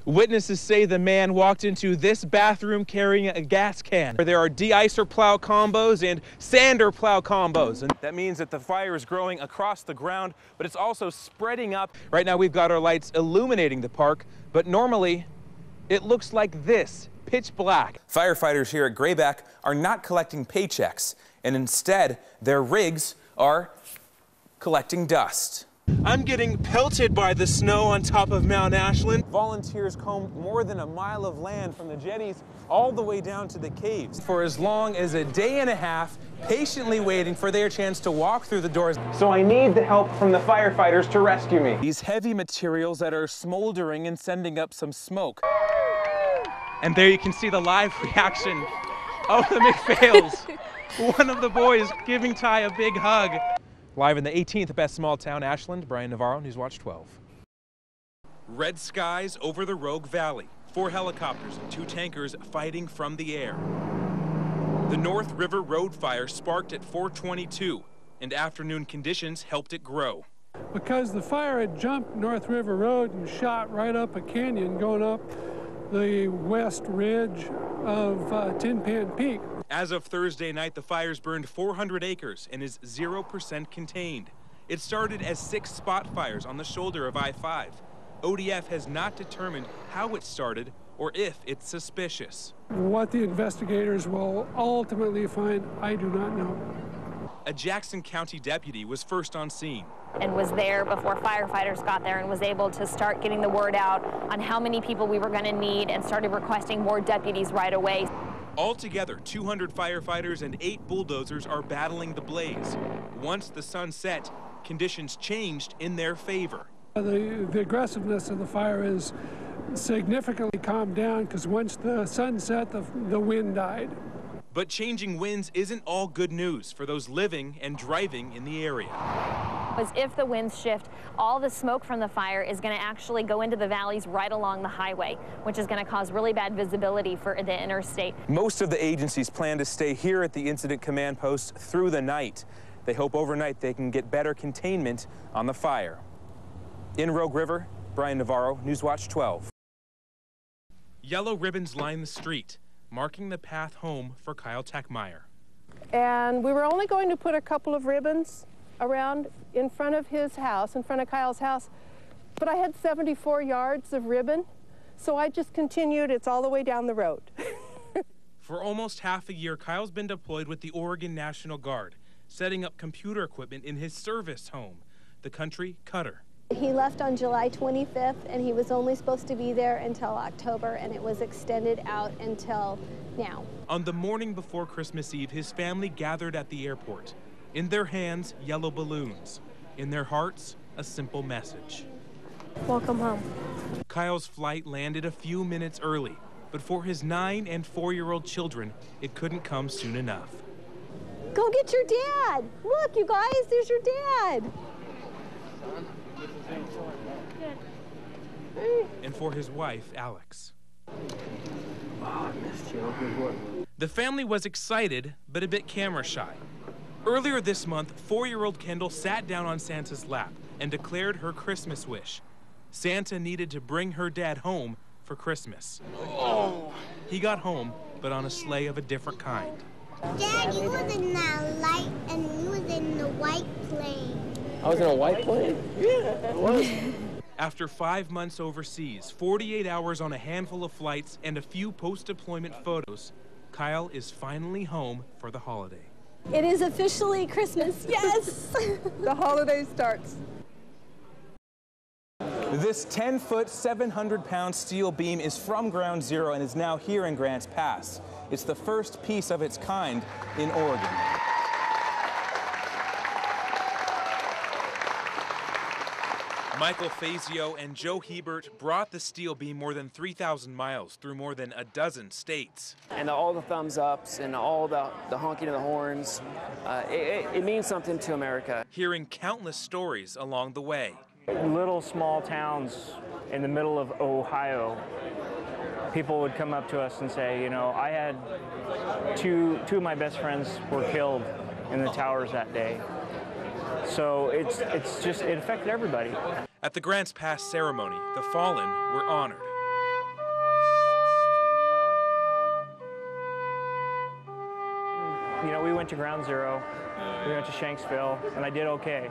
Witnesses say the man walked into this bathroom carrying a gas can. There are de-icer plow combos and sander plow combos. And that means that the fire is growing across the ground, but it's also spreading up. Right now we've got our lights illuminating the park, but normally it looks like this, pitch black. Firefighters here at Grayback are not collecting paychecks, and instead their rigs are collecting dust. I'm getting pelted by the snow on top of Mount Ashland. Volunteers combed more than a mile of land from the jetties all the way down to the caves for as long as a day and a half, patiently waiting for their chance to walk through the doors. So I need the help from the firefighters to rescue me. These heavy materials that are smoldering and sending up some smoke. And there you can see the live reaction of the McPhails. One of the boys giving Ty a big hug. Live in the 18th best small town, Ashland, Bryan Navarro, Newswatch 12. Red skies over the Rogue Valley. 4 helicopters and 2 tankers fighting from the air. The North River Road fire sparked at 4:22, and afternoon conditions helped it grow. Because the fire had jumped North River Road and shot right up a canyon going up the west ridge of Tin Pan Peak. As of Thursday night, the fires burned 400 acres and is 0% contained. It started as 6 spot fires on the shoulder of I-5. ODF has not determined how it started or if it's suspicious. What the investigators will ultimately find, I do not know. A Jackson County deputy was first on scene. And was there before firefighters got there and was able to start getting the word out on how many people we were going to need and started requesting more deputies right away. Altogether, 200 firefighters and 8 bulldozers are battling the blaze. Once the sun set, conditions changed in their favor. The aggressiveness of the fire is significantly calmed down because once the sun set, the wind died. But changing winds isn't all good news for those living and driving in the area. Because if the winds shift, all the smoke from the fire is going to actually go into the valleys right along the highway, which is going to cause really bad visibility for the interstate. Most of the agencies plan to stay here at the incident command post through the night. They hope overnight they can get better containment on the fire. In Rogue River, Bryan Navarro, Newswatch 12. Yellow ribbons line the street, marking the path home for Kyle Techmeyer. And we were only going to put a couple of ribbons around in front of his house, in front of Kyle's house, but I had 74 yards of ribbon, so I just continued. It's all the way down the road. For almost half a year, Kyle's been deployed with the Oregon National Guard, setting up computer equipment in his service home, the Country Cutter. He left on July 25th, and he was only supposed to be there until October, and it was extended out until now. On the morning before Christmas Eve, his family gathered at the airport. In their hands, yellow balloons. In their hearts, a simple message. Welcome home. Kyle's flight landed a few minutes early, but for his 9- and 4-year-old children, it couldn't come soon enough. Go get your dad. Look, you guys, there's your dad. And for his wife, Alex. Oh, I missed you. Good work. The family was excited, but a bit camera shy. Earlier this month, 4-year-old Kendall sat down on Santa's lap and declared her Christmas wish. Santa needed to bring her dad home for Christmas. Oh. He got home, but on a sleigh of a different kind. Dad, you was in the light and you was in the white plane. I was in a white plane? Yeah, it was. After 5 months overseas, 48 hours on a handful of flights, and a few post-deployment photos, Kyle is finally home for the holiday. It is officially Christmas, yes! The holiday starts. This 10-foot, 700-pound steel beam is from Ground Zero and is now here in Grants Pass. It's the first piece of its kind in Oregon. Michael Fazio and Joe Hebert brought the steel beam more than 3,000 miles through more than a dozen states. And all the thumbs ups and all the honking of the horns, it means something to America. Hearing countless stories along the way. Little small towns in the middle of Ohio, people would come up to us and say, you know, I had two of my best friends were killed in the towers that day. So it affected everybody. At the Grants Pass ceremony, the fallen were honored. you know, we went to Ground Zero, we went to Shanksville, and I did okay.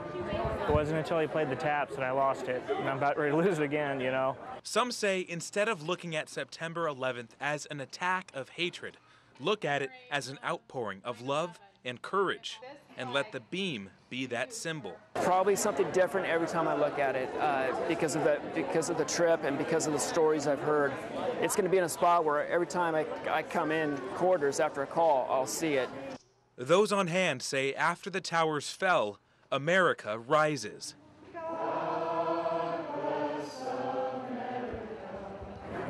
It wasn't until he played the Taps that I lost it, and I'm about ready to lose again, you know. Some say instead of looking at September 11th as an attack of hatred, look at it as an outpouring of love and courage, and let the beam be that symbol. Probably something different every time I look at it because of the trip and because of the stories I've heard. It's going to be in a spot where every time I come in quarters after a call, I'll see it. Those on hand say after the towers fell, America rises.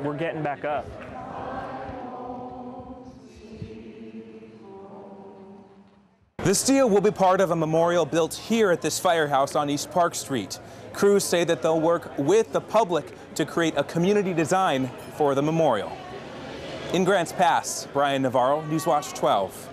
We're getting back up. The steel will be part of a memorial built here at this firehouse on East Park Street. Crews say that they'll work with the public to create a community design for the memorial. In Grants Pass, Bryan Navarro, Newswatch 12.